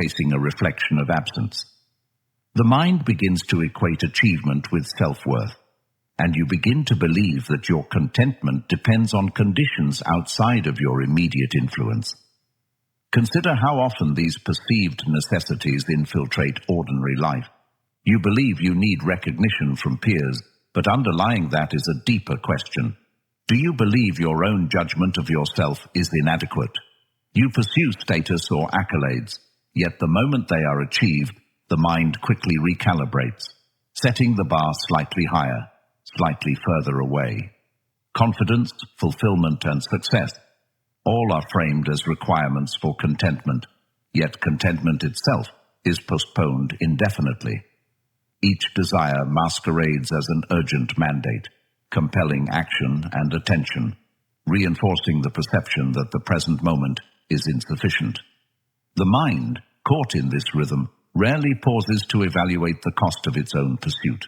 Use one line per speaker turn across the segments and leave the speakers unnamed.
facing a reflection of absence. The mind begins to equate achievement with self-worth, and you begin to believe that your contentment depends on conditions outside of your immediate influence. Consider how often these perceived necessities infiltrate ordinary life. You believe you need recognition from peers, but underlying that is a deeper question. Do you believe your own judgment of yourself is inadequate? You pursue status or accolades, yet the moment they are achieved, the mind quickly recalibrates, setting the bar slightly higher, slightly further away. Confidence, fulfillment, and success all are framed as requirements for contentment, yet contentment itself is postponed indefinitely. Each desire masquerades as an urgent mandate, compelling action and attention, reinforcing the perception that the present moment is insufficient. The mind, caught in this rhythm, rarely pauses to evaluate the cost of its own pursuit.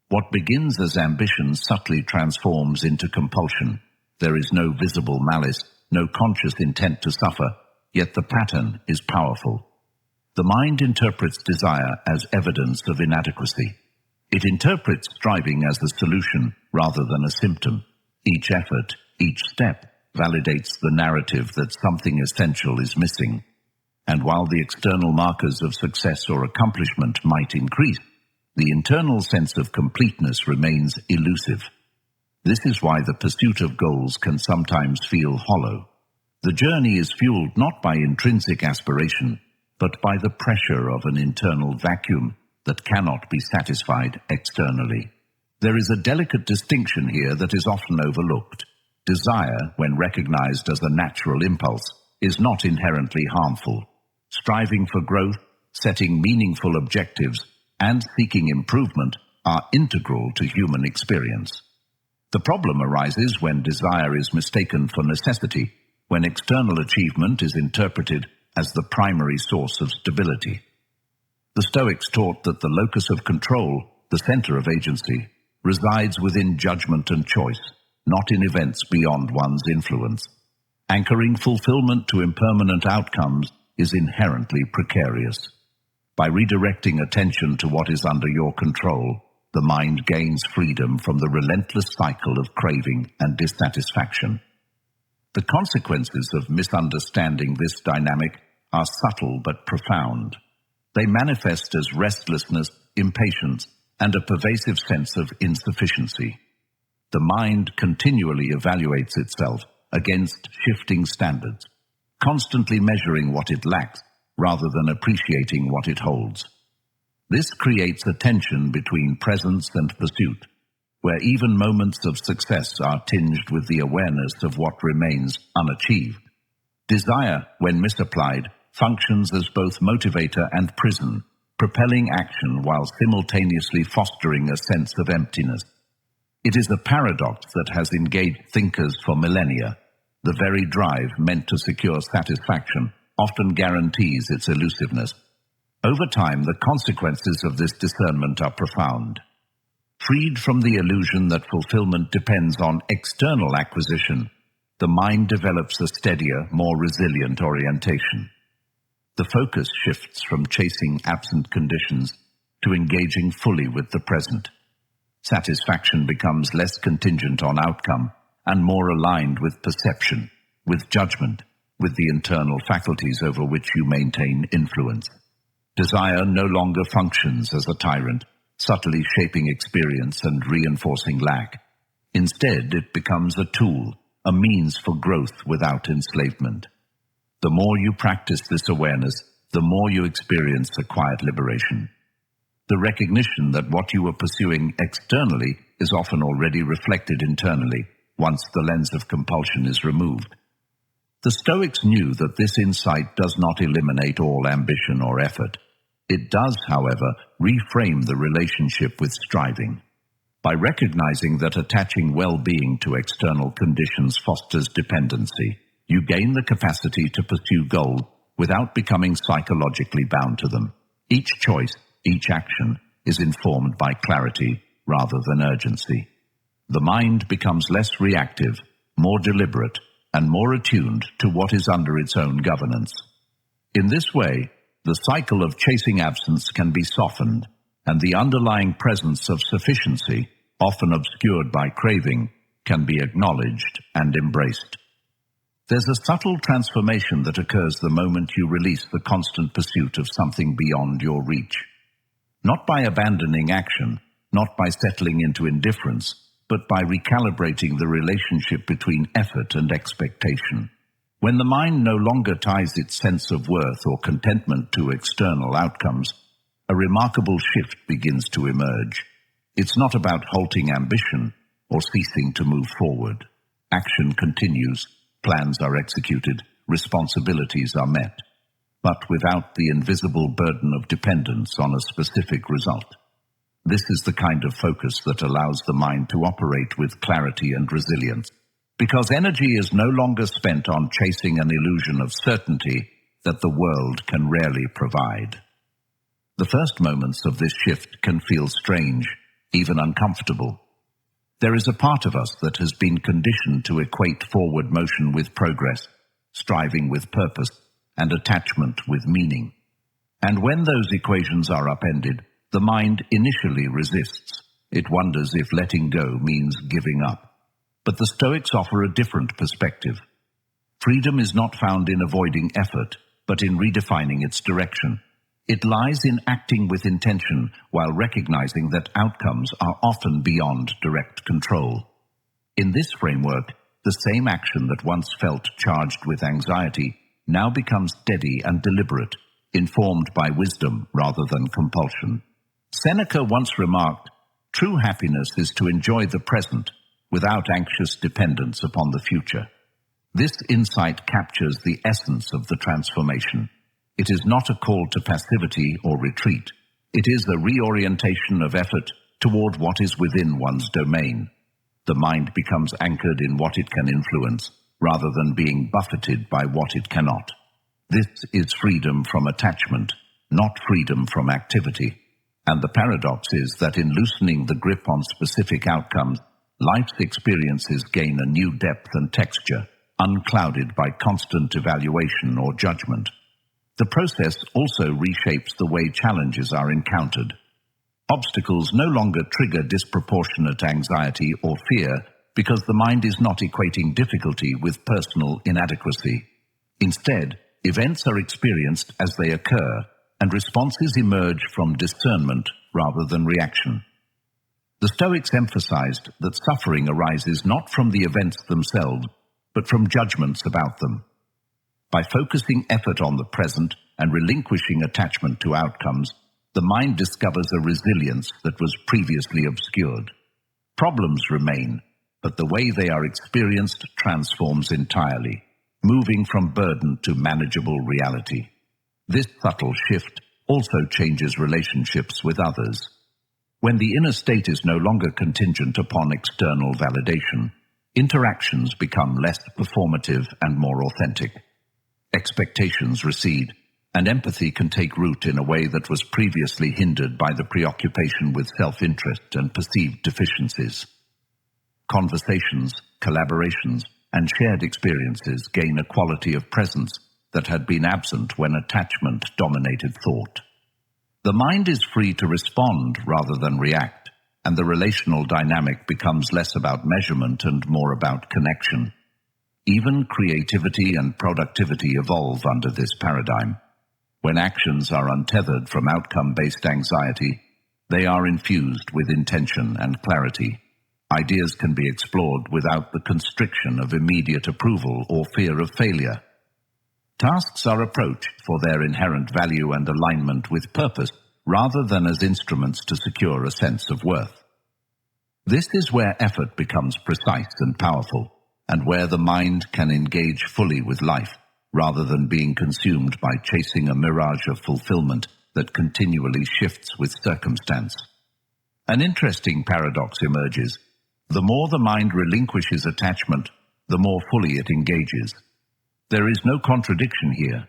What begins as ambition subtly transforms into compulsion. There is no visible malice, no conscious intent to suffer, yet the pattern is powerful. The mind interprets desire as evidence of inadequacy. It interprets striving as a solution rather than a symptom. Each effort, each step, validates the narrative that something essential is missing. And while the external markers of success or accomplishment might increase, the internal sense of completeness remains elusive. This is why the pursuit of goals can sometimes feel hollow. The journey is fueled not by intrinsic aspiration, but by the pressure of an internal vacuum that cannot be satisfied externally. There is a delicate distinction here that is often overlooked. Desire, when recognized as a natural impulse, is not inherently harmful. Striving for growth, setting meaningful objectives, and seeking improvement are integral to human experience. The problem arises when desire is mistaken for necessity, when external achievement is interpreted as the primary source of stability. The Stoics taught that the locus of control, the center of agency, resides within judgment and choice, not in events beyond one's influence. Anchoring fulfillment to impermanent outcomes is inherently precarious. By redirecting attention to what is under your control, the mind gains freedom from the relentless cycle of craving and dissatisfaction. The consequences of misunderstanding this dynamic are subtle but profound. They manifest as restlessness, impatience, and a pervasive sense of insufficiency. The mind continually evaluates itself against shifting standards, constantly measuring what it lacks rather than appreciating what it holds. This creates a tension between presence and pursuit, where even moments of success are tinged with the awareness of what remains unachieved. Desire, when misapplied, functions as both motivator and prison, propelling action while simultaneously fostering a sense of emptiness. It is a paradox that has engaged thinkers for millennia. The very drive meant to secure satisfaction often guarantees its elusiveness. Over time, the consequences of this discernment are profound. Freed from the illusion that fulfillment depends on external acquisition, the mind develops a steadier, more resilient orientation. The focus shifts from chasing absent conditions to engaging fully with the present. Satisfaction becomes less contingent on outcome and more aligned with perception, with judgment, with the internal faculties over which you maintain influence. Desire no longer functions as a tyrant, subtly shaping experience and reinforcing lack. Instead, it becomes a tool, a means for growth without enslavement. The more you practice this awareness, the more you experience a quiet liberation. The recognition that what you are pursuing externally is often already reflected internally once the lens of compulsion is removed. The Stoics knew that this insight does not eliminate all ambition or effort. It does, however, reframe the relationship with striving. By recognizing that attaching well-being to external conditions fosters dependency, you gain the capacity to pursue goals without becoming psychologically bound to them. Each choice, each action, is informed by clarity rather than urgency. The mind becomes less reactive, more deliberate, and more attuned to what is under its own governance. In this way, the cycle of chasing absence can be softened, and the underlying presence of sufficiency, often obscured by craving, can be acknowledged and embraced. There's a subtle transformation that occurs the moment you release the constant pursuit of something beyond your reach. Not by abandoning action, not by settling into indifference, but by recalibrating the relationship between effort and expectation. When the mind no longer ties its sense of worth or contentment to external outcomes, a remarkable shift begins to emerge. It's not about halting ambition or ceasing to move forward. Action continues, plans are executed, responsibilities are met, but without the invisible burden of dependence on a specific result. This is the kind of focus that allows the mind to operate with clarity and resilience, because energy is no longer spent on chasing an illusion of certainty that the world can rarely provide. The first moments of this shift can feel strange, even uncomfortable. There is a part of us that has been conditioned to equate forward motion with progress, striving with purpose, and attachment with meaning. And when those equations are upended, the mind initially resists. It wonders if letting go means giving up. But the Stoics offer a different perspective. Freedom is not found in avoiding effort, but in redefining its direction. It lies in acting with intention while recognizing that outcomes are often beyond direct control. In this framework, the same action that once felt charged with anxiety now becomes steady and deliberate, informed by wisdom rather than compulsion. Seneca once remarked, "True happiness is to enjoy the present without anxious dependence upon the future." This insight captures the essence of the transformation. It is not a call to passivity or retreat. It is a reorientation of effort toward what is within one's domain. The mind becomes anchored in what it can influence, rather than being buffeted by what it cannot. This is freedom from attachment, not freedom from activity. And the paradox is that in loosening the grip on specific outcomes, life's experiences gain a new depth and texture, unclouded by constant evaluation or judgment. The process also reshapes the way challenges are encountered. Obstacles no longer trigger disproportionate anxiety or fear because the mind is not equating difficulty with personal inadequacy. Instead, events are experienced as they occur, and responses emerge from discernment rather than reaction. The Stoics emphasized that suffering arises not from the events themselves, but from judgments about them. By focusing effort on the present and relinquishing attachment to outcomes, the mind discovers a resilience that was previously obscured. Problems remain, but the way they are experienced transforms entirely, moving from burden to manageable reality. This subtle shift also changes relationships with others. When the inner state is no longer contingent upon external validation, interactions become less performative and more authentic. Expectations recede, and empathy can take root in a way that was previously hindered by the preoccupation with self-interest and perceived deficiencies. Conversations, collaborations, and shared experiences gain a quality of presence that had been absent when attachment dominated thought. The mind is free to respond rather than react, and the relational dynamic becomes less about measurement and more about connection. Even creativity and productivity evolve under this paradigm. When actions are untethered from outcome-based anxiety, they are infused with intention and clarity. Ideas can be explored without the constriction of immediate approval or fear of failure. Tasks are approached for their inherent value and alignment with purpose, rather than as instruments to secure a sense of worth. This is where effort becomes precise and powerful, and where the mind can engage fully with life, rather than being consumed by chasing a mirage of fulfillment that continually shifts with circumstance. An interesting paradox emerges. The more the mind relinquishes attachment, the more fully it engages. There is no contradiction here.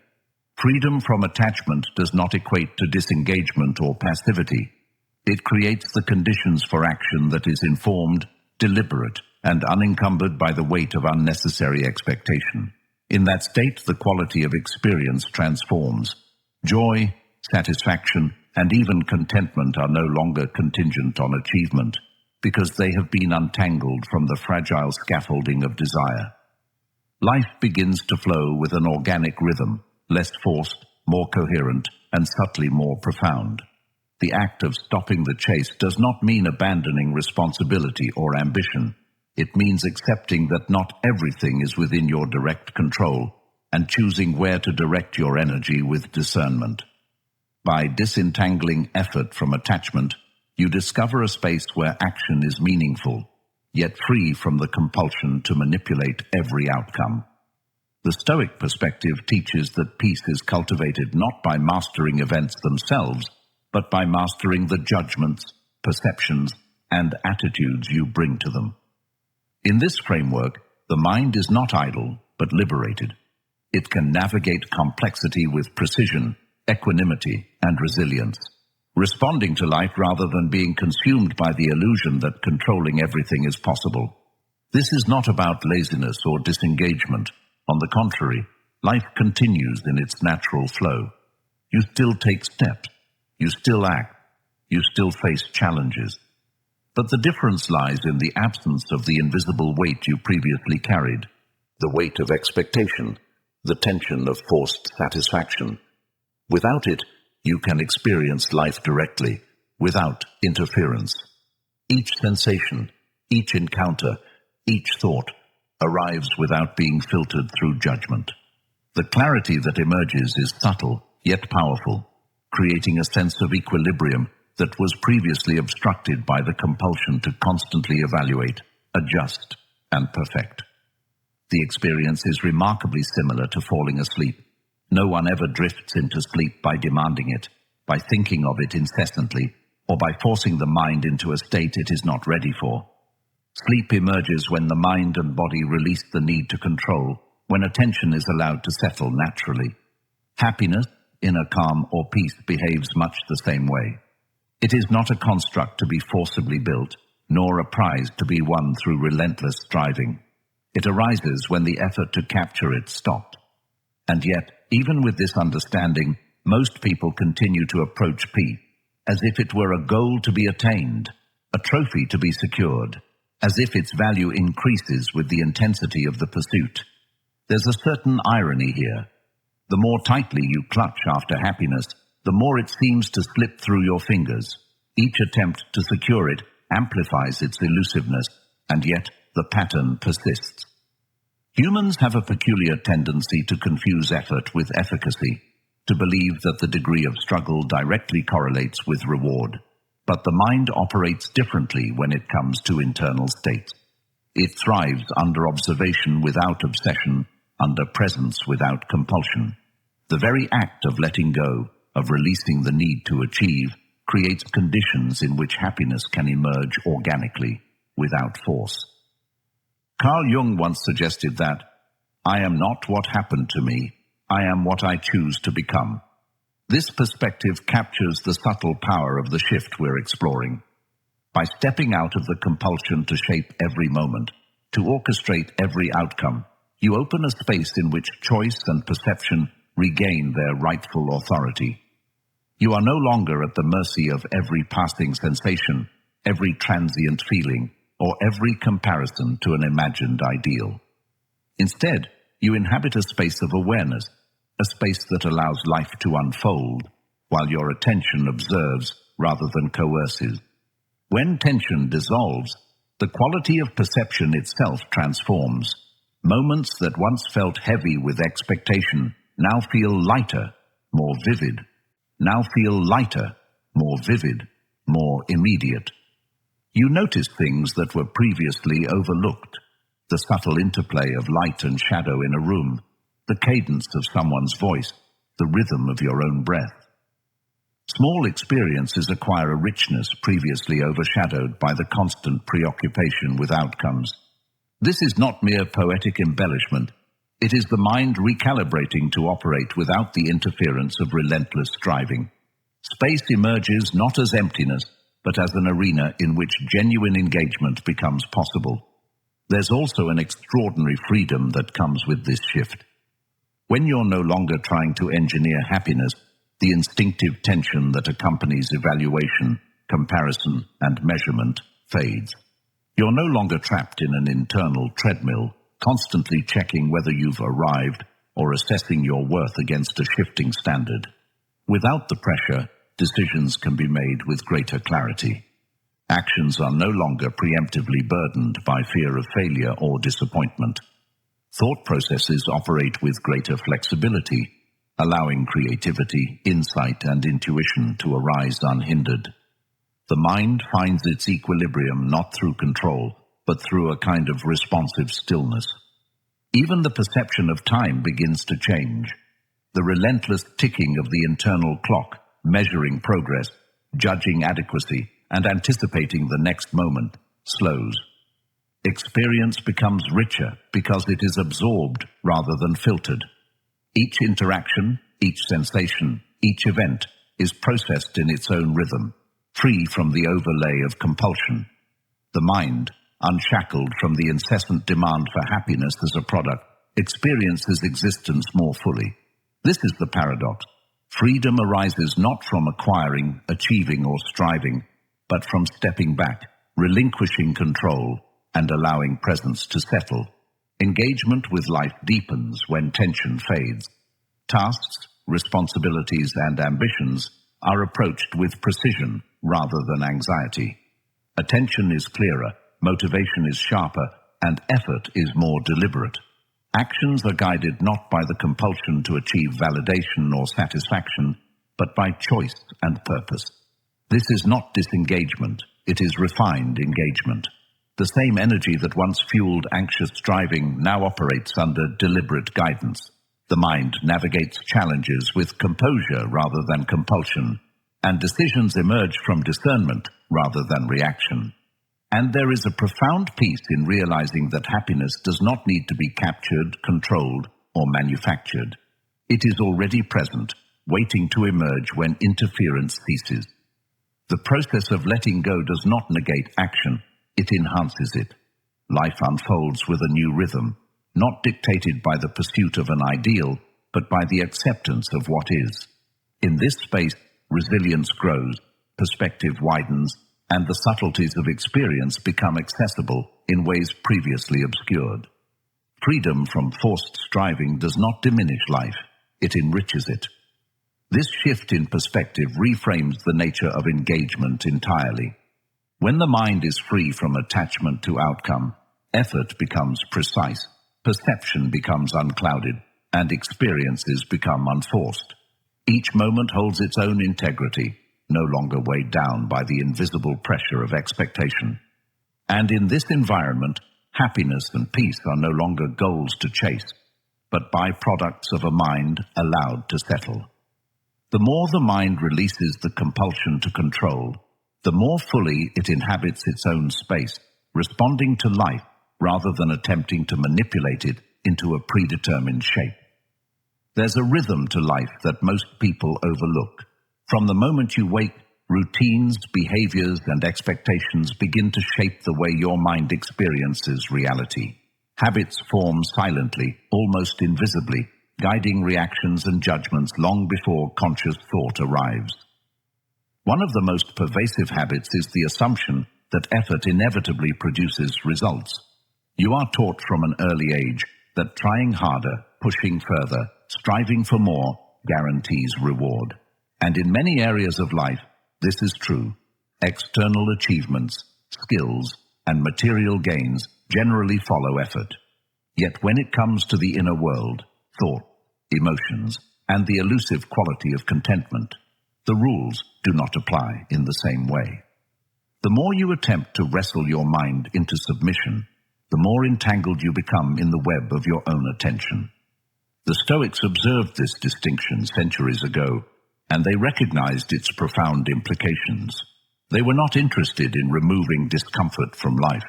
Freedom from attachment does not equate to disengagement or passivity. It creates the conditions for action that is informed, deliberate, and unencumbered by the weight of unnecessary expectation. In that state, the quality of experience transforms. Joy, satisfaction, and even contentment are no longer contingent on achievement, because they have been untangled from the fragile scaffolding of desire. Life begins to flow with an organic rhythm, less forced, more coherent, and subtly more profound. The act of stopping the chase does not mean abandoning responsibility or ambition. It means accepting that not everything is within your direct control and choosing where to direct your energy with discernment. By disentangling effort from attachment, you discover a space where action is meaningful, yet free from the compulsion to manipulate every outcome. The Stoic perspective teaches that peace is cultivated not by mastering events themselves, but by mastering the judgments, perceptions, and attitudes you bring to them. In this framework, the mind is not idle, but liberated. It can navigate complexity with precision, equanimity, and resilience, responding to life rather than being consumed by the illusion that controlling everything is possible. This is not about laziness or disengagement. On the contrary, life continues in its natural flow. You still take steps. You still act. You still face challenges. But the difference lies in the absence of the invisible weight you previously carried, the weight of expectation, the tension of forced satisfaction. Without it, you can experience life directly, without interference. Each sensation, each encounter, each thought arrives without being filtered through judgment. The clarity that emerges is subtle, yet powerful, creating a sense of equilibrium that was previously obstructed by the compulsion to constantly evaluate, adjust, and perfect. The experience is remarkably similar to falling asleep. No one ever drifts into sleep by demanding it, by thinking of it incessantly, or by forcing the mind into a state it is not ready for. Sleep emerges when the mind and body release the need to control, when attention is allowed to settle naturally. Happiness, inner calm, or peace behaves much the same way. It is not a construct to be forcibly built, nor a prize to be won through relentless striving. It arises when the effort to capture it stops. And yet, even with this understanding, most people continue to approach peace as if it were a goal to be attained, a trophy to be secured, as if its value increases with the intensity of the pursuit. There's a certain irony here. The more tightly you clutch after happiness, the more it seems to slip through your fingers. Each attempt to secure it amplifies its elusiveness, and yet the pattern persists. Humans have a peculiar tendency to confuse effort with efficacy, to believe that the degree of struggle directly correlates with reward. But the mind operates differently when it comes to internal states. It thrives under observation without obsession, under presence without compulsion. The very act of letting go, of releasing the need to achieve, creates conditions in which happiness can emerge organically, without force. Carl Jung once suggested that, "I am not what happened to me, I am what I choose to become." This perspective captures the subtle power of the shift we're exploring. By stepping out of the compulsion to shape every moment, to orchestrate every outcome, you open a space in which choice and perception regain their rightful authority. You are no longer at the mercy of every passing sensation, every transient feeling, or every comparison to an imagined ideal. Instead, you inhabit a space of awareness, a space that allows life to unfold, while your attention observes rather than coerces. When tension dissolves, the quality of perception itself transforms. Moments that once felt heavy with expectation now feel lighter, more vivid. Now feel lighter, more vivid, more immediate. You notice things that were previously overlooked. The subtle interplay of light and shadow in a room, the cadence of someone's voice, the rhythm of your own breath. Small experiences acquire a richness previously overshadowed by the constant preoccupation with outcomes. This is not mere poetic embellishment. It is the mind recalibrating to operate without the interference of relentless striving. Space emerges not as emptiness, but as an arena in which genuine engagement becomes possible. There's also an extraordinary freedom that comes with this shift. When you're no longer trying to engineer happiness, The instinctive tension that accompanies evaluation, comparison, and measurement fades. You're no longer trapped in an internal treadmill, constantly checking whether you've arrived or assessing your worth against a shifting standard. Without the pressure, decisions can be made with greater clarity. Actions are no longer preemptively burdened by fear of failure or disappointment. Thought processes operate with greater flexibility, allowing creativity, insight, and intuition to arise unhindered. The mind finds its equilibrium not through control, but through a kind of responsive stillness. Even the perception of time begins to change. The relentless ticking of the internal clock, measuring progress, judging adequacy, and anticipating the next moment, slows. Experience becomes richer because it is absorbed rather than filtered. Each interaction, each sensation, each event is processed in its own rhythm, free from the overlay of compulsion. The mind, unshackled from the incessant demand for happiness as a product, experiences existence more fully. This is the paradox. Freedom arises not from acquiring, achieving, or striving, but from stepping back, relinquishing control, and allowing presence to settle. Engagement with life deepens when tension fades. Tasks, responsibilities, and ambitions are approached with precision rather than anxiety. Attention is clearer, motivation is sharper, and effort is more deliberate. Actions are guided not by the compulsion to achieve validation or satisfaction, but by choice and purpose. This is not disengagement, it is refined engagement. The same energy that once fueled anxious striving now operates under deliberate guidance. The mind navigates challenges with composure rather than compulsion, and decisions emerge from discernment rather than reaction. And there is a profound peace in realizing that happiness does not need to be captured, controlled, or manufactured. It is already present, waiting to emerge when interference ceases. The process of letting go does not negate action, it enhances it. Life unfolds with a new rhythm, not dictated by the pursuit of an ideal, but by the acceptance of what is. In this space, resilience grows, perspective widens, and the subtleties of experience become accessible in ways previously obscured. Freedom from forced striving does not diminish life, it enriches it. This shift in perspective reframes the nature of engagement entirely. When the mind is free from attachment to outcome, effort becomes precise, perception becomes unclouded, and experiences become unforced. Each moment holds its own integrity, no longer weighed down by the invisible pressure of expectation. And in this environment, happiness and peace are no longer goals to chase, but byproducts of a mind allowed to settle. The more the mind releases the compulsion to control, the more fully it inhabits its own space, responding to life rather than attempting to manipulate it into a predetermined shape. There's a rhythm to life that most people overlook. From the moment you wake, routines, behaviors, and expectations begin to shape the way your mind experiences reality. Habits form silently, almost invisibly, guiding reactions and judgments long before conscious thought arrives. One of the most pervasive habits is the assumption that effort inevitably produces results. You are taught from an early age that trying harder, pushing further, striving for more guarantees reward. And in many areas of life, this is true. External achievements, skills, and material gains generally follow effort. Yet when it comes to the inner world, thought, emotions, and the elusive quality of contentment, the rules do not apply in the same way. The more you attempt to wrestle your mind into submission, the more entangled you become in the web of your own attention. The Stoics observed this distinction centuries ago, and they recognized its profound implications. They were not interested in removing discomfort from life.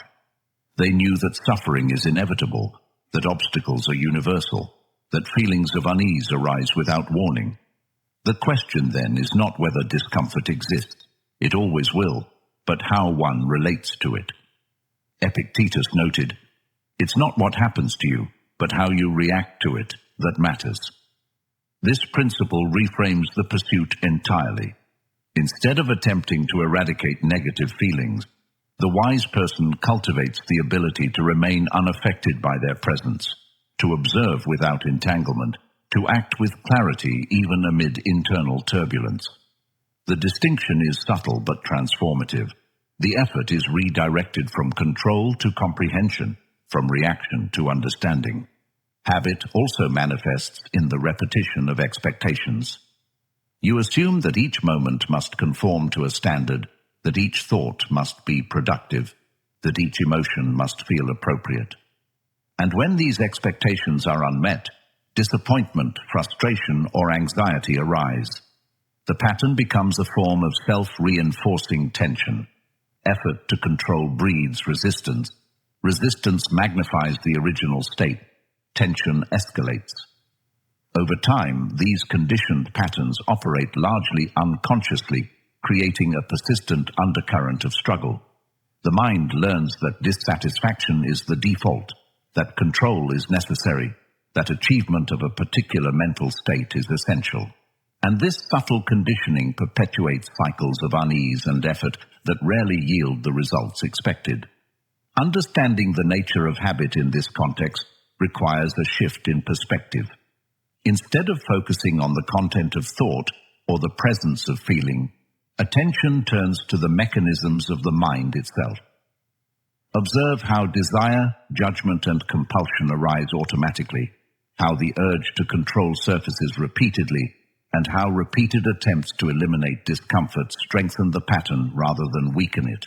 They knew that suffering is inevitable, that obstacles are universal, that feelings of unease arise without warning. The question then is not whether discomfort exists, it always will, but how one relates to it. Epictetus noted, "It's not what happens to you, but how you react to it that matters." This principle reframes the pursuit entirely. Instead of attempting to eradicate negative feelings, the wise person cultivates the ability to remain unaffected by their presence, to observe without entanglement, to act with clarity even amid internal turbulence. The distinction is subtle but transformative. The effort is redirected from control to comprehension, from reaction to understanding. Habit also manifests in the repetition of expectations. You assume that each moment must conform to a standard, that each thought must be productive, that each emotion must feel appropriate. And when these expectations are unmet, disappointment, frustration, or anxiety arise. The pattern becomes a form of self-reinforcing tension. Effort to control breeds resistance. Resistance magnifies the original state. Tension escalates. Over time, these conditioned patterns operate largely unconsciously, creating a persistent undercurrent of struggle. The mind learns that dissatisfaction is the default, that control is necessary, that achievement of a particular mental state is essential. And this subtle conditioning perpetuates cycles of unease and effort that rarely yield the results expected. Understanding the nature of habit in this context requires a shift in perspective. Instead of focusing on the content of thought or the presence of feeling, attention turns to the mechanisms of the mind itself. Observe how desire, judgment, and compulsion arise automatically, how the urge to control surfaces repeatedly, and how repeated attempts to eliminate discomfort strengthen the pattern rather than weaken it.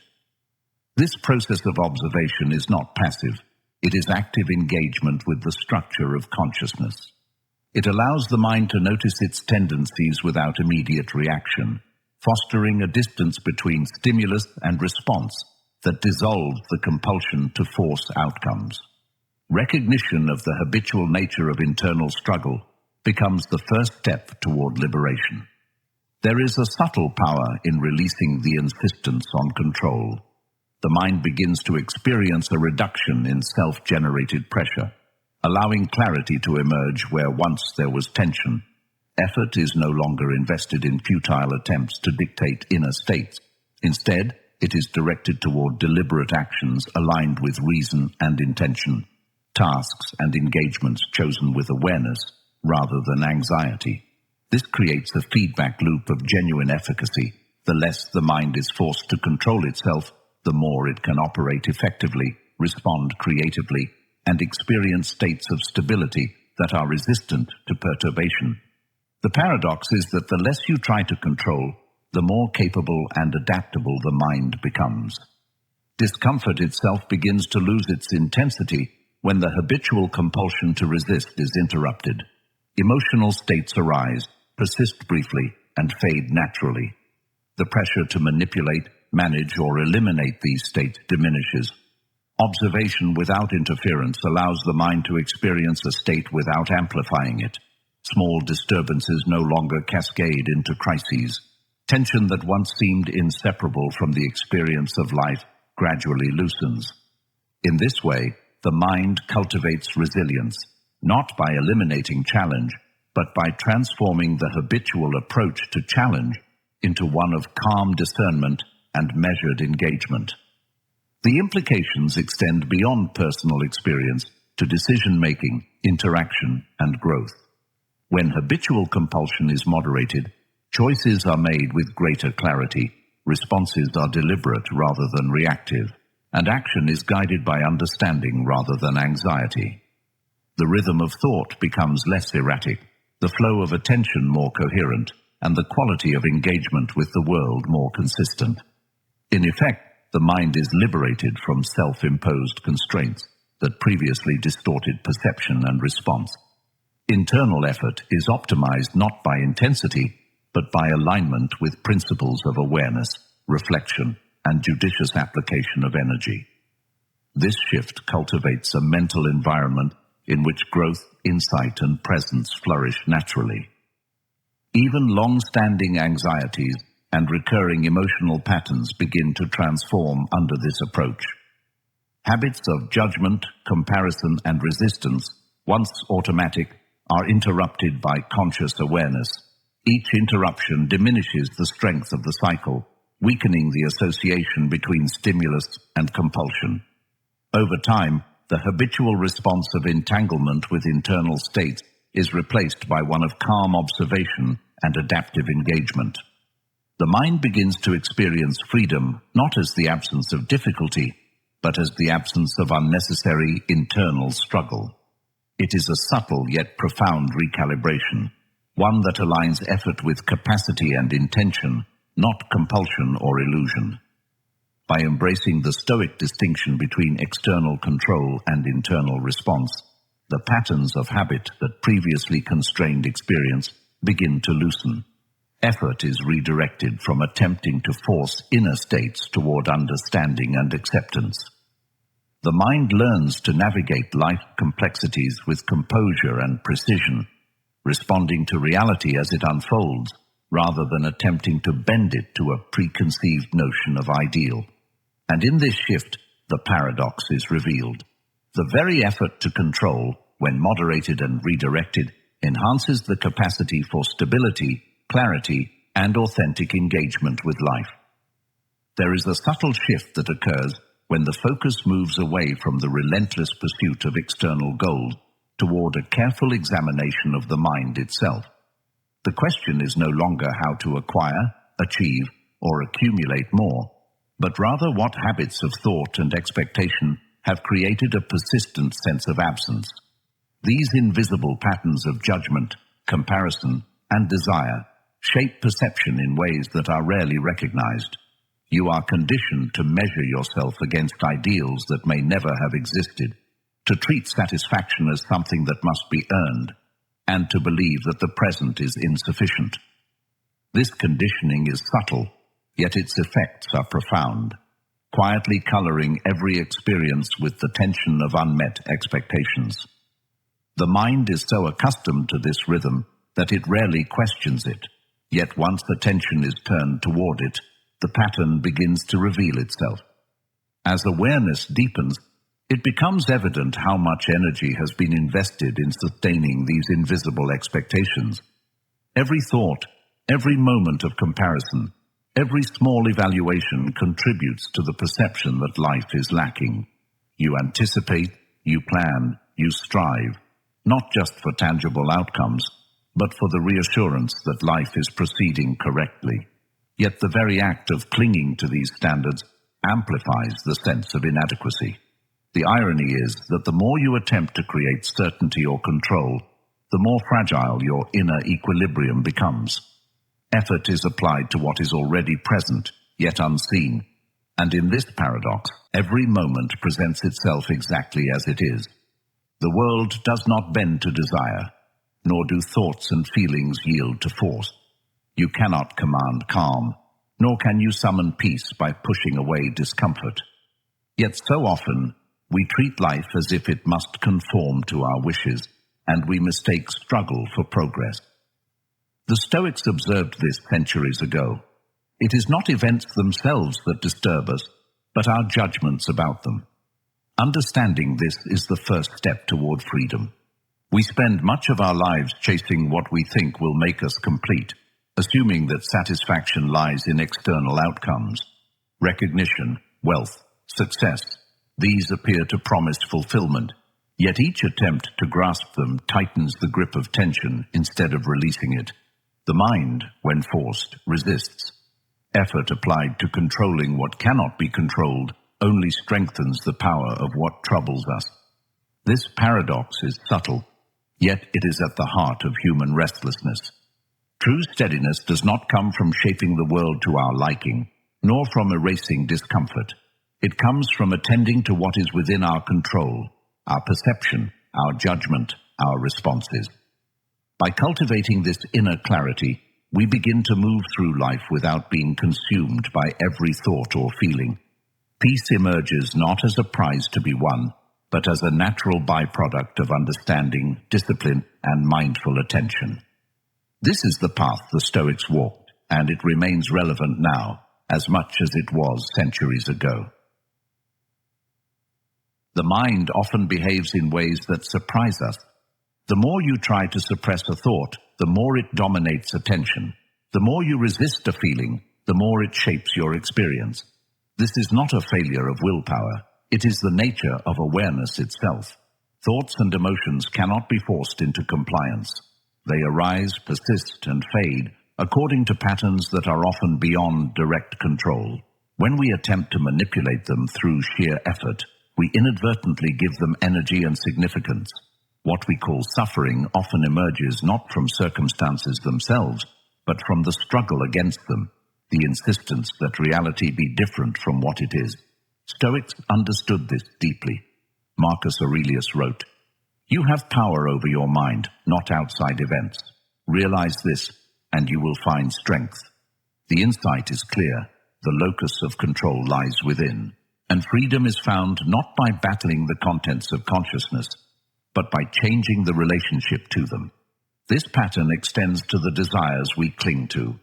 This process of observation is not passive. It is active engagement with the structure of consciousness. It allows the mind to notice its tendencies without immediate reaction, fostering a distance between stimulus and response that dissolves the compulsion to force outcomes. Recognition of the habitual nature of internal struggle becomes the first step toward liberation. There is a subtle power in releasing the insistence on control. The mind begins to experience a reduction in self-generated pressure, allowing clarity to emerge where once there was tension. Effort is no longer invested in futile attempts to dictate inner states. Instead, it is directed toward deliberate actions aligned with reason and intention, tasks and engagements chosen with awareness rather than anxiety. This creates a feedback loop of genuine efficacy. The less the mind is forced to control itself, the more it can operate effectively, respond creatively, and experience states of stability that are resistant to perturbation. The paradox is that the less you try to control, the more capable and adaptable the mind becomes. Discomfort itself begins to lose its intensity when the habitual compulsion to resist is interrupted. Emotional states arise, persist briefly, and fade naturally. The pressure to manipulate, manage, or eliminate these states diminishes. Observation without interference allows the mind to experience a state without amplifying it. Small disturbances no longer cascade into crises. Tension that once seemed inseparable from the experience of life gradually loosens. In this way, the mind cultivates resilience, not by eliminating challenge, but by transforming the habitual approach to challenge into one of calm discernment and measured engagement. The implications extend beyond personal experience to decision-making, interaction, and growth. When habitual compulsion is moderated, choices are made with greater clarity, responses are deliberate rather than reactive, and action is guided by understanding rather than anxiety. The rhythm of thought becomes less erratic, the flow of attention more coherent, and the quality of engagement with the world more consistent. In effect, the mind is liberated from self-imposed constraints that previously distorted perception and response. Internal effort is optimized not by intensity, but by alignment with principles of awareness, reflection, and judicious application of energy. This shift cultivates a mental environment in which growth, insight, and presence flourish naturally. Even long-standing anxieties and recurring emotional patterns begin to transform under this approach. Habits of judgment, comparison, and resistance, once automatic, are interrupted by conscious awareness. Each interruption diminishes the strength of the cycle, weakening the association between stimulus and compulsion. Over time, the habitual response of entanglement with internal states is replaced by one of calm observation and adaptive engagement. The mind begins to experience freedom not as the absence of difficulty, but as the absence of unnecessary internal struggle. It is a subtle yet profound recalibration, one that aligns effort with capacity and intention, not compulsion or illusion. By embracing the Stoic distinction between external control and internal response, the patterns of habit that previously constrained experience begin to loosen. Effort is redirected from attempting to force inner states toward understanding and acceptance. The mind learns to navigate life's complexities with composure and precision, responding to reality as it unfolds, rather than attempting to bend it to a preconceived notion of ideal. And in this shift, the paradox is revealed. The very effort to control, when moderated and redirected, enhances the capacity for stability, clarity, and authentic engagement with life. There is a subtle shift that occurs when the focus moves away from the relentless pursuit of external goals toward a careful examination of the mind itself. The question is no longer how to acquire, achieve, or accumulate more, but rather what habits of thought and expectation have created a persistent sense of absence. These invisible patterns of judgment, comparison, and desire shape perception in ways that are rarely recognized. You are conditioned to measure yourself against ideals that may never have existed, to treat satisfaction as something that must be earned, and to believe that the present is insufficient. This conditioning is subtle, yet its effects are profound, quietly coloring every experience with the tension of unmet expectations. The mind is so accustomed to this rhythm that it rarely questions it, yet once attention is turned toward it, the pattern begins to reveal itself. As awareness deepens, it becomes evident how much energy has been invested in sustaining these invisible expectations. Every thought, every moment of comparison, every small evaluation contributes to the perception that life is lacking. You anticipate, you plan, you strive, not just for tangible outcomes, but for the reassurance that life is proceeding correctly. Yet the very act of clinging to these standards amplifies the sense of inadequacy. The irony is that the more you attempt to create certainty or control, the more fragile your inner equilibrium becomes. Effort is applied to what is already present, yet unseen, and in this paradox, every moment presents itself exactly as it is. The world does not bend to desire, nor do thoughts and feelings yield to force. You cannot command calm, nor can you summon peace by pushing away discomfort. Yet so often, we treat life as if it must conform to our wishes, and we mistake struggle for progress. The Stoics observed this centuries ago. It is not events themselves that disturb us, but our judgments about them. Understanding this is the first step toward freedom. We spend much of our lives chasing what we think will make us complete, assuming that satisfaction lies in external outcomes. Recognition, wealth, success, these appear to promise fulfillment, yet each attempt to grasp them tightens the grip of tension instead of releasing it. The mind, when forced, resists. Effort applied to controlling what cannot be controlled only strengthens the power of what troubles us. This paradox is subtle, yet it is at the heart of human restlessness. True steadiness does not come from shaping the world to our liking, nor from erasing discomfort. It comes from attending to what is within our control, our perception, our judgment, our responses. By cultivating this inner clarity, we begin to move through life without being consumed by every thought or feeling. Peace emerges not as a prize to be won, but as a natural byproduct of understanding, discipline, and mindful attention. This is the path the Stoics walked, and it remains relevant now, as much as it was centuries ago. The mind often behaves in ways that surprise us. The more you try to suppress a thought, the more it dominates attention. The more you resist a feeling, the more it shapes your experience. This is not a failure of willpower. It is the nature of awareness itself. Thoughts and emotions cannot be forced into compliance. They arise, persist, and fade according to patterns that are often beyond direct control. When we attempt to manipulate them through sheer effort, we inadvertently give them energy and significance. What we call suffering often emerges not from circumstances themselves, but from the struggle against them, the insistence that reality be different from what it is. Stoics understood this deeply. Marcus Aurelius wrote, "You have power over your mind, not outside events. Realize this, and you will find strength." The insight is clear. The locus of control lies within, and freedom is found not by battling the contents of consciousness, but by changing the relationship to them. This pattern extends to the desires we cling to.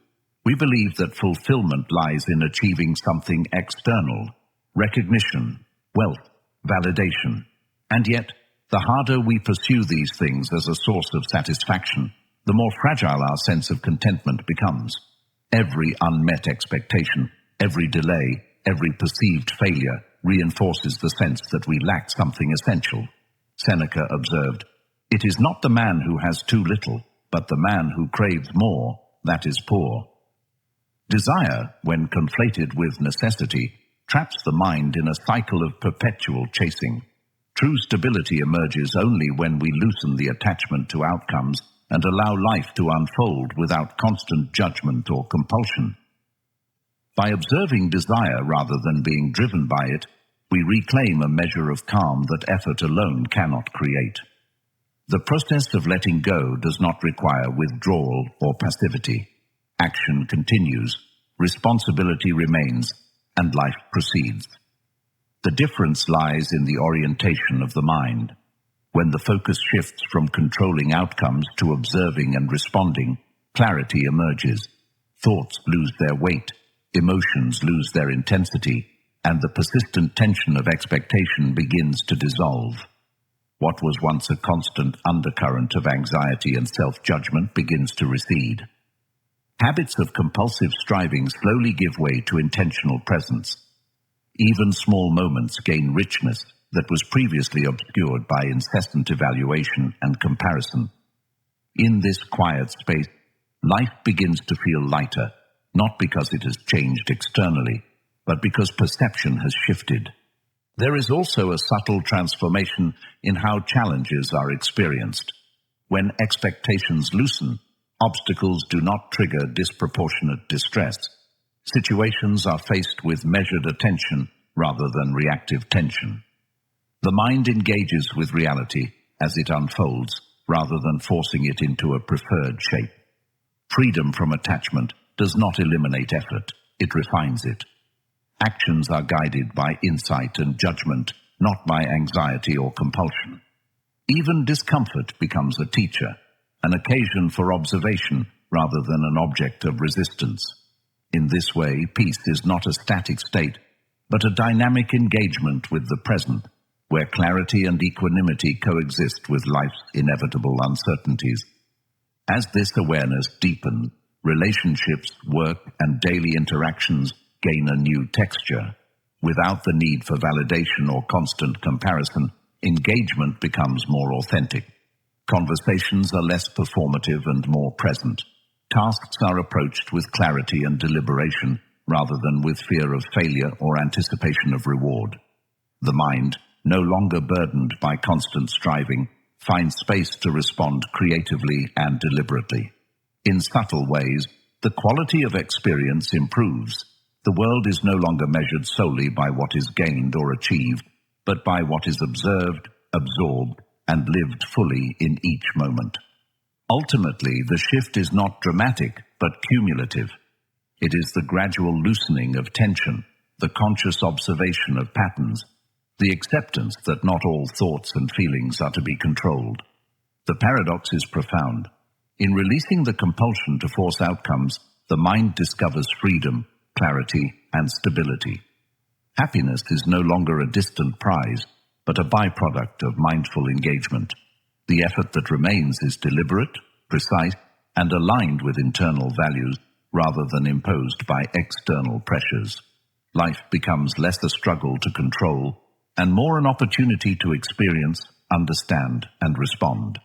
We believe that fulfillment lies in achieving something external, recognition, wealth, validation. And yet, the harder we pursue these things as a source of satisfaction, the more fragile our sense of contentment becomes. Every unmet expectation, every delay, every perceived failure reinforces the sense that we lack something essential. Seneca observed, "It is not the man who has too little, but the man who craves more, that is poor." Desire, when conflated with necessity, traps the mind in a cycle of perpetual chasing. True stability emerges only when we loosen the attachment to outcomes and allow life to unfold without constant judgment or compulsion. By observing desire rather than being driven by it, we reclaim a measure of calm that effort alone cannot create. The process of letting go does not require withdrawal or passivity. Action continues, responsibility remains, and life proceeds. The difference lies in the orientation of the mind. When the focus shifts from controlling outcomes to observing and responding, clarity emerges. Thoughts lose their weight, emotions lose their intensity, and the persistent tension of expectation begins to dissolve. What was once a constant undercurrent of anxiety and self-judgment begins to recede. Habits of compulsive striving slowly give way to intentional presence. Even small moments gain richness that was previously obscured by incessant evaluation and comparison. In this quiet space, life begins to feel lighter, not because it has changed externally, but because perception has shifted. There is also a subtle transformation in how challenges are experienced. When expectations loosen, obstacles do not trigger disproportionate distress. Situations are faced with measured attention rather than reactive tension. The mind engages with reality as it unfolds rather than forcing it into a preferred shape. Freedom from attachment does not eliminate effort, it refines it. Actions are guided by insight and judgment, not by anxiety or compulsion. Even discomfort becomes a teacher, an occasion for observation rather than an object of resistance. In this way, peace is not a static state, but a dynamic engagement with the present, where clarity and equanimity coexist with life's inevitable uncertainties. As this awareness deepens, relationships, work, and daily interactions gain a new texture. Without the need for validation or constant comparison, engagement becomes more authentic. Conversations are less performative and more present. Tasks are approached with clarity and deliberation rather than with fear of failure or anticipation of reward. The mind, no longer burdened by constant striving, finds space to respond creatively and deliberately. In subtle ways, the quality of experience improves. The world is no longer measured solely by what is gained or achieved, but by what is observed, absorbed, and lived fully in each moment. Ultimately, the shift is not dramatic, but cumulative. It is the gradual loosening of tension, the conscious observation of patterns, the acceptance that not all thoughts and feelings are to be controlled. The paradox is profound. In releasing the compulsion to force outcomes, the mind discovers freedom, clarity, and stability. Happiness is no longer a distant prize, but a byproduct of mindful engagement. The effort that remains is deliberate, precise, and aligned with internal values rather than imposed by external pressures. Life becomes less a struggle to control and more an opportunity to experience, understand, and respond.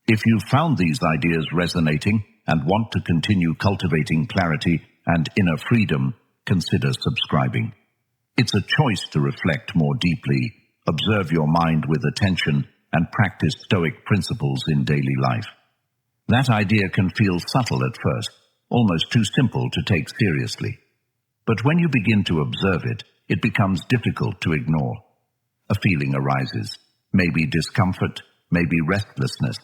If you've found these ideas resonating and want to continue cultivating clarity and inner freedom, consider subscribing. It's a choice to reflect more deeply, observe your mind with attention, and practice Stoic principles in daily life. That idea can feel subtle at first, almost too simple to take seriously. But when you begin to observe it, it becomes difficult to ignore. A feeling arises, maybe discomfort, maybe restlessness,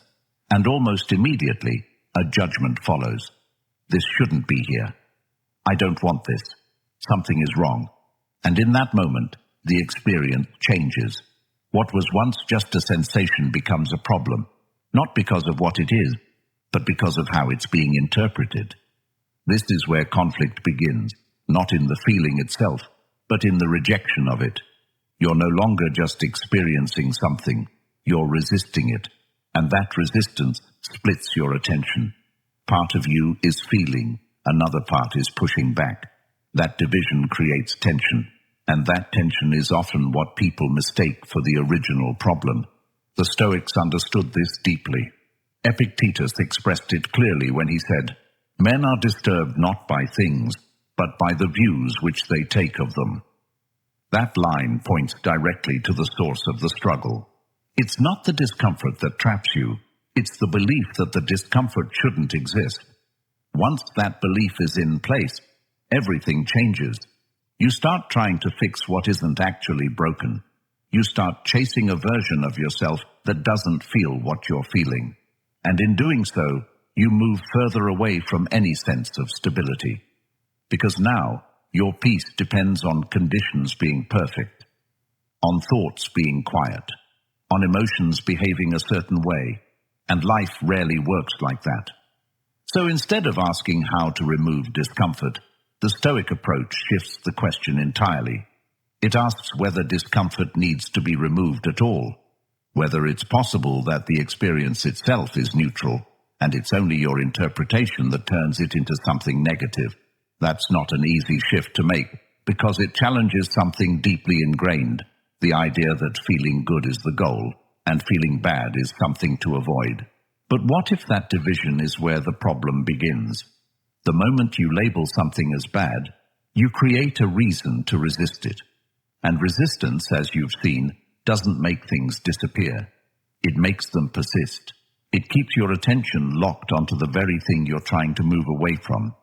and almost immediately, a judgment follows. This shouldn't be here. I don't want this. Something is wrong. And in that moment, the experience changes. What was once just a sensation becomes a problem, not because of what it is, but because of how it's being interpreted. This is where conflict begins, not in the feeling itself, but in the rejection of it. You're no longer just experiencing something, you're resisting it, and that resistance splits your attention. Part of you is feeling, another part is pushing back. That division creates tension, and that tension is often what people mistake for the original problem. The Stoics understood this deeply. Epictetus expressed it clearly when he said, "Men are disturbed not by things, but by the views which they take of them." That line points directly to the source of the struggle. It's not the discomfort that traps you, it's the belief that the discomfort shouldn't exist. Once that belief is in place, everything changes. You start trying to fix what isn't actually broken. You start chasing a version of yourself that doesn't feel what you're feeling. And in doing so, you move further away from any sense of stability. Because now, your peace depends on conditions being perfect, on thoughts being quiet, on emotions behaving a certain way, and life rarely works like that. So instead of asking how to remove discomfort, the Stoic approach shifts the question entirely. It asks whether discomfort needs to be removed at all, whether it's possible that the experience itself is neutral, and it's only your interpretation that turns it into something negative. That's not an easy shift to make, because it challenges something deeply ingrained, the idea that feeling good is the goal, and feeling bad is something to avoid. But what if that division is where the problem begins? The moment you label something as bad, you create a reason to resist it. And resistance, as you've seen, doesn't make things disappear. It makes them persist. It keeps your attention locked onto the very thing you're trying to move away from.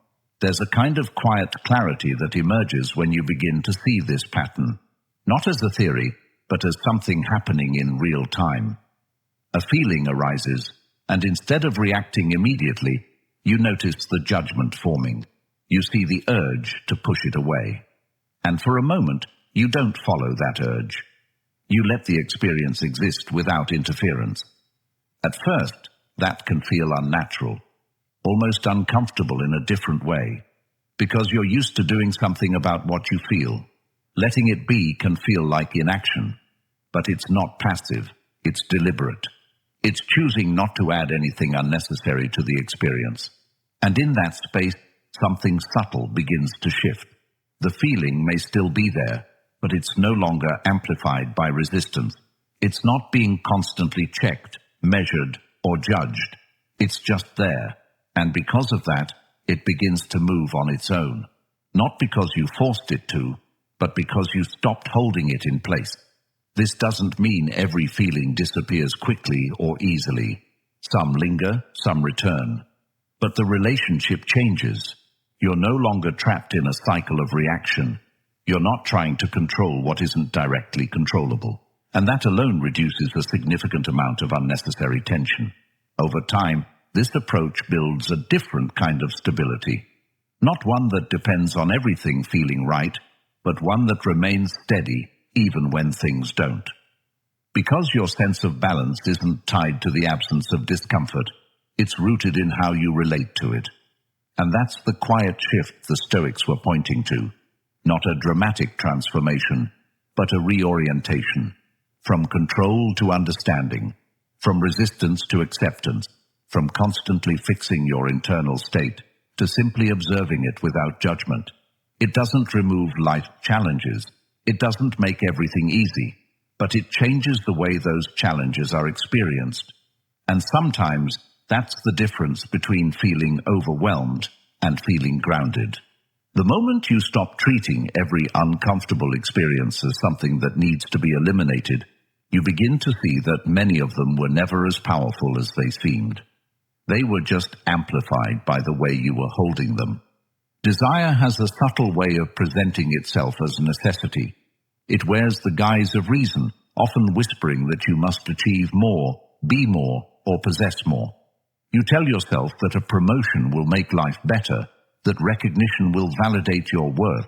There's a kind of quiet clarity that emerges when you begin to see this pattern, not as a theory, but as something happening in real time. A feeling arises, and instead of reacting immediately, you notice the judgment forming. You see the urge to push it away. And for a moment, you don't follow that urge. You let the experience exist without interference. At first, that can feel unnatural, almost uncomfortable in a different way, because you're used to doing something about what you feel. Letting it be can feel like inaction, but it's not passive, it's deliberate. It's choosing not to add anything unnecessary to the experience. And in that space, something subtle begins to shift. The feeling may still be there, but it's no longer amplified by resistance. It's not being constantly checked, measured, or judged. It's just there. And because of that, it begins to move on its own. Not because you forced it to, but because you stopped holding it in place. This doesn't mean every feeling disappears quickly or easily. Some linger, some return. But the relationship changes. You're no longer trapped in a cycle of reaction. You're not trying to control what isn't directly controllable. And that alone reduces a significant amount of unnecessary tension. Over time, this approach builds a different kind of stability. Not one that depends on everything feeling right, but one that remains steady even when things don't. Because your sense of balance isn't tied to the absence of discomfort, it's rooted in how you relate to it. And that's the quiet shift the Stoics were pointing to. Not a dramatic transformation, but a reorientation. From control to understanding. From resistance to acceptance, from constantly fixing your internal state to simply observing it without judgment. It doesn't remove life challenges. It doesn't make everything easy, but it changes the way those challenges are experienced. And sometimes that's the difference between feeling overwhelmed and feeling grounded. The moment you stop treating every uncomfortable experience as something that needs to be eliminated, you begin to see that many of them were never as powerful as they seemed. They were just amplified by the way you were holding them. Desire has a subtle way of presenting itself as necessity. It wears the guise of reason, often whispering that you must achieve more, be more, or possess more. You tell yourself that a promotion will make life better, that recognition will validate your worth,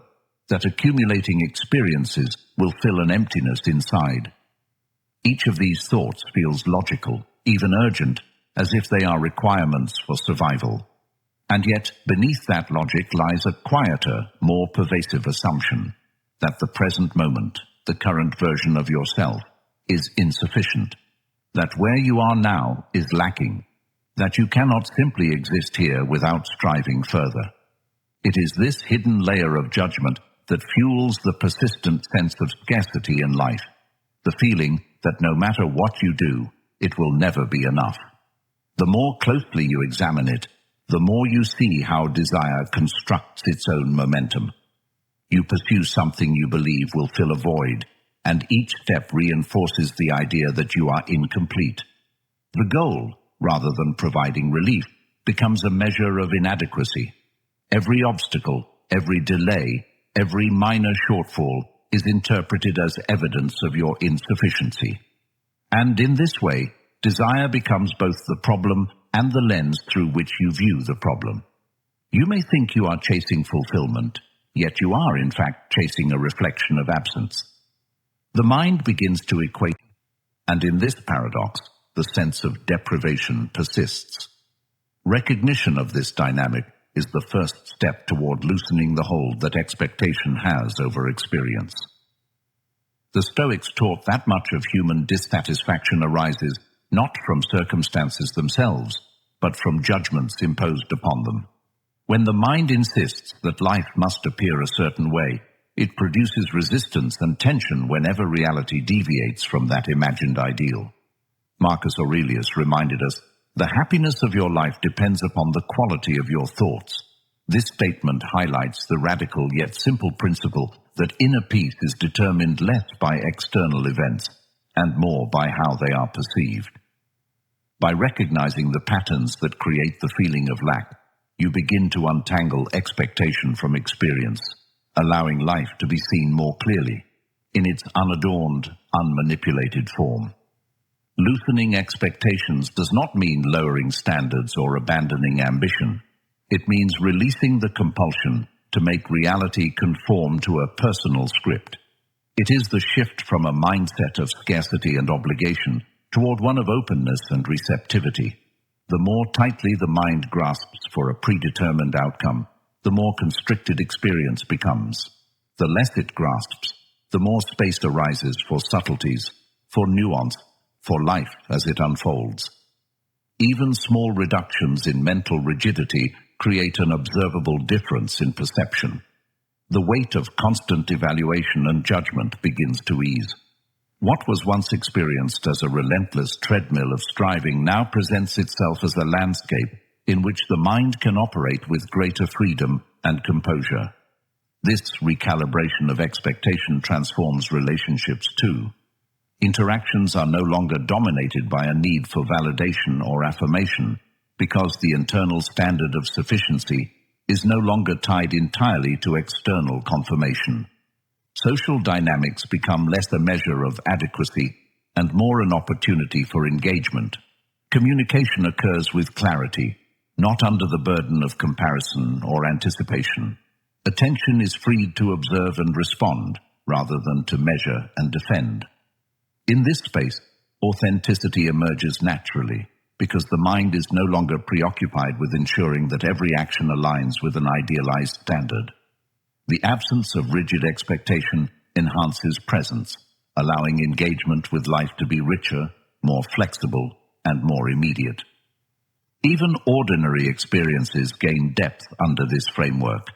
that accumulating experiences will fill an emptiness inside. Each of these thoughts feels logical, even urgent, as if they are requirements for survival. And yet, beneath that logic lies a quieter, more pervasive assumption that the present moment, the current version of yourself, is insufficient, that where you are now is lacking, that you cannot simply exist here without striving further. It is this hidden layer of judgment that fuels the persistent sense of scarcity in life, the feeling that no matter what you do, it will never be enough. The more closely you examine it, the more you see how desire constructs its own momentum. You pursue something you believe will fill a void, and each step reinforces the idea that you are incomplete. The goal, rather than providing relief, becomes a measure of inadequacy. Every obstacle, every delay, every minor shortfall is interpreted as evidence of your insufficiency. And in this way, desire becomes both the problem and the lens through which you view the problem. You may think you are chasing fulfillment, yet you are in fact chasing a reflection of absence. The mind begins to equate, and in this paradox, the sense of deprivation persists. Recognition of this dynamic is the first step toward loosening the hold that expectation has over experience. The Stoics taught that much of human dissatisfaction arises not from circumstances themselves, but from judgments imposed upon them. When the mind insists that life must appear a certain way, it produces resistance and tension whenever reality deviates from that imagined ideal. Marcus Aurelius reminded us, "The happiness of your life depends upon the quality of your thoughts." This statement highlights the radical yet simple principle that inner peace is determined less by external events and more by how they are perceived. By recognizing the patterns that create the feeling of lack, you begin to untangle expectation from experience, allowing life to be seen more clearly, in its unadorned, unmanipulated form. Loosening expectations does not mean lowering standards or abandoning ambition. It means releasing the compulsion to make reality conform to a personal script. It is the shift from a mindset of scarcity and obligation toward one of openness and receptivity. The more tightly the mind grasps for a predetermined outcome, the more constricted experience becomes. The less it grasps, the more space arises for subtleties, for nuance, for life as it unfolds. Even small reductions in mental rigidity create an observable difference in perception. The weight of constant evaluation and judgment begins to ease. What was once experienced as a relentless treadmill of striving now presents itself as a landscape in which the mind can operate with greater freedom and composure. This recalibration of expectation transforms relationships too. Interactions are no longer dominated by a need for validation or affirmation, because the internal standard of sufficiency is no longer tied entirely to external confirmation. Social dynamics become less a measure of adequacy and more an opportunity for engagement. Communication occurs with clarity, not under the burden of comparison or anticipation. Attention is freed to observe and respond, rather than to measure and defend. In this space, authenticity emerges naturally, because the mind is no longer preoccupied with ensuring that every action aligns with an idealized standard. The absence of rigid expectation enhances presence, allowing engagement with life to be richer, more flexible, and more immediate. Even ordinary experiences gain depth under this framework.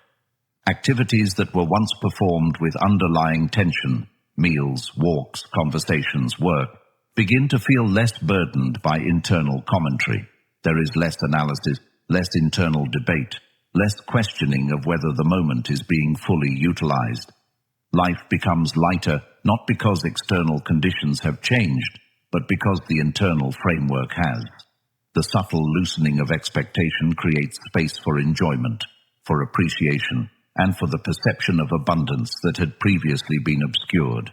Activities that were once performed with underlying tension, meals, walks, conversations, work, begin to feel less burdened by internal commentary. There is less analysis, less internal debate, less questioning of whether the moment is being fully utilized. Life becomes lighter, not because external conditions have changed, but because the internal framework has. The subtle loosening of expectation creates space for enjoyment, for appreciation, and for the perception of abundance that had previously been obscured.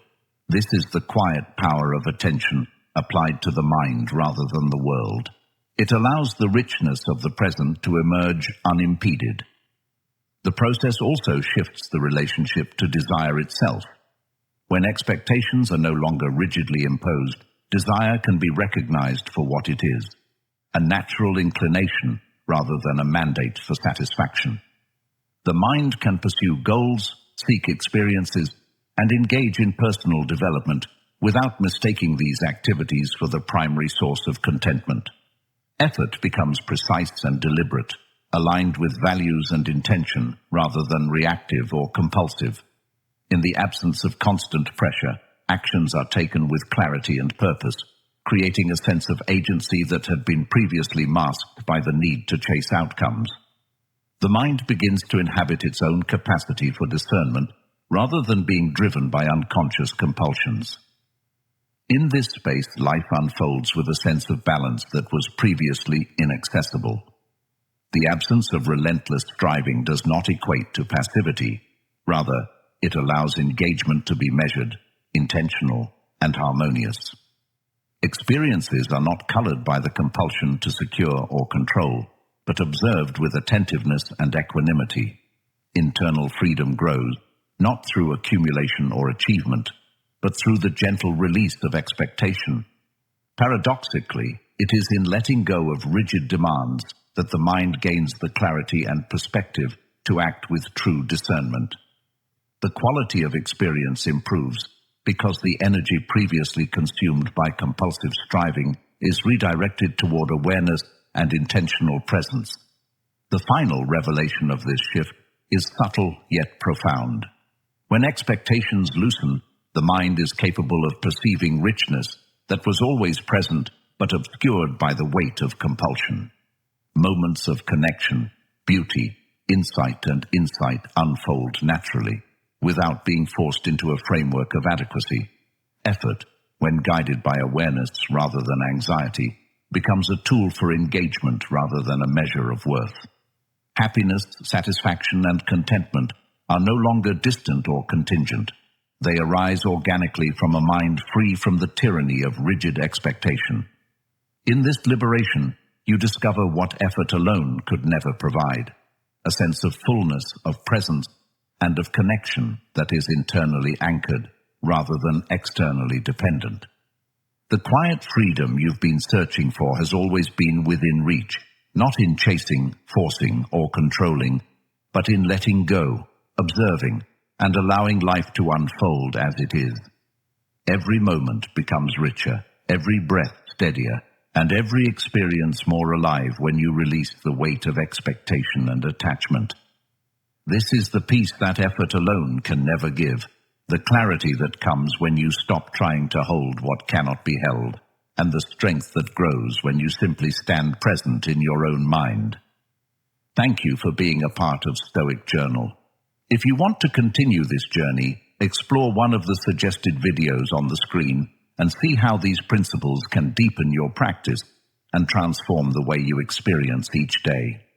This is the quiet power of attention applied to the mind rather than the world. It allows the richness of the present to emerge unimpeded. The process also shifts the relationship to desire itself. When expectations are no longer rigidly imposed, desire can be recognized for what it is, a natural inclination rather than a mandate for satisfaction. The mind can pursue goals, seek experiences, and engage in personal development without mistaking these activities for the primary source of contentment. Effort becomes precise and deliberate, aligned with values and intention rather than reactive or compulsive. In the absence of constant pressure, actions are taken with clarity and purpose, creating a sense of agency that had been previously masked by the need to chase outcomes. The mind begins to inhabit its own capacity for discernment rather than being driven by unconscious compulsions. In this space, life unfolds with a sense of balance that was previously inaccessible. The absence of relentless striving does not equate to passivity. Rather, it allows engagement to be measured, intentional, and harmonious. Experiences are not colored by the compulsion to secure or control, but observed with attentiveness and equanimity. Internal freedom grows, not through accumulation or achievement, but through the gentle release of expectation. Paradoxically, it is in letting go of rigid demands that the mind gains the clarity and perspective to act with true discernment. The quality of experience improves because the energy previously consumed by compulsive striving is redirected toward awareness and intentional presence. The final revelation of this shift is subtle yet profound. When expectations loosen, the mind is capable of perceiving richness that was always present but obscured by the weight of compulsion. Moments of connection, beauty, insight, and insight unfold naturally, without being forced into a framework of adequacy. Effort, when guided by awareness rather than anxiety, becomes a tool for engagement rather than a measure of worth. Happiness, satisfaction, and contentment are no longer distant or contingent. They arise organically from a mind free from the tyranny of rigid expectation. In this liberation, you discover what effort alone could never provide, a sense of fullness, of presence, and of connection that is internally anchored rather than externally dependent. The quiet freedom you've been searching for has always been within reach, not in chasing, forcing, or controlling, but in letting go, observing, and allowing life to unfold as it is. Every moment becomes richer, every breath steadier, and every experience more alive when you release the weight of expectation and attachment. This is the peace that effort alone can never give, the clarity that comes when you stop trying to hold what cannot be held, and the strength that grows when you simply stand present in your own mind. Thank you for being a part of Stoic Journal. If you want to continue this journey, explore one of the suggested videos on the screen and see how these principles can deepen your practice and transform the way you experience each day.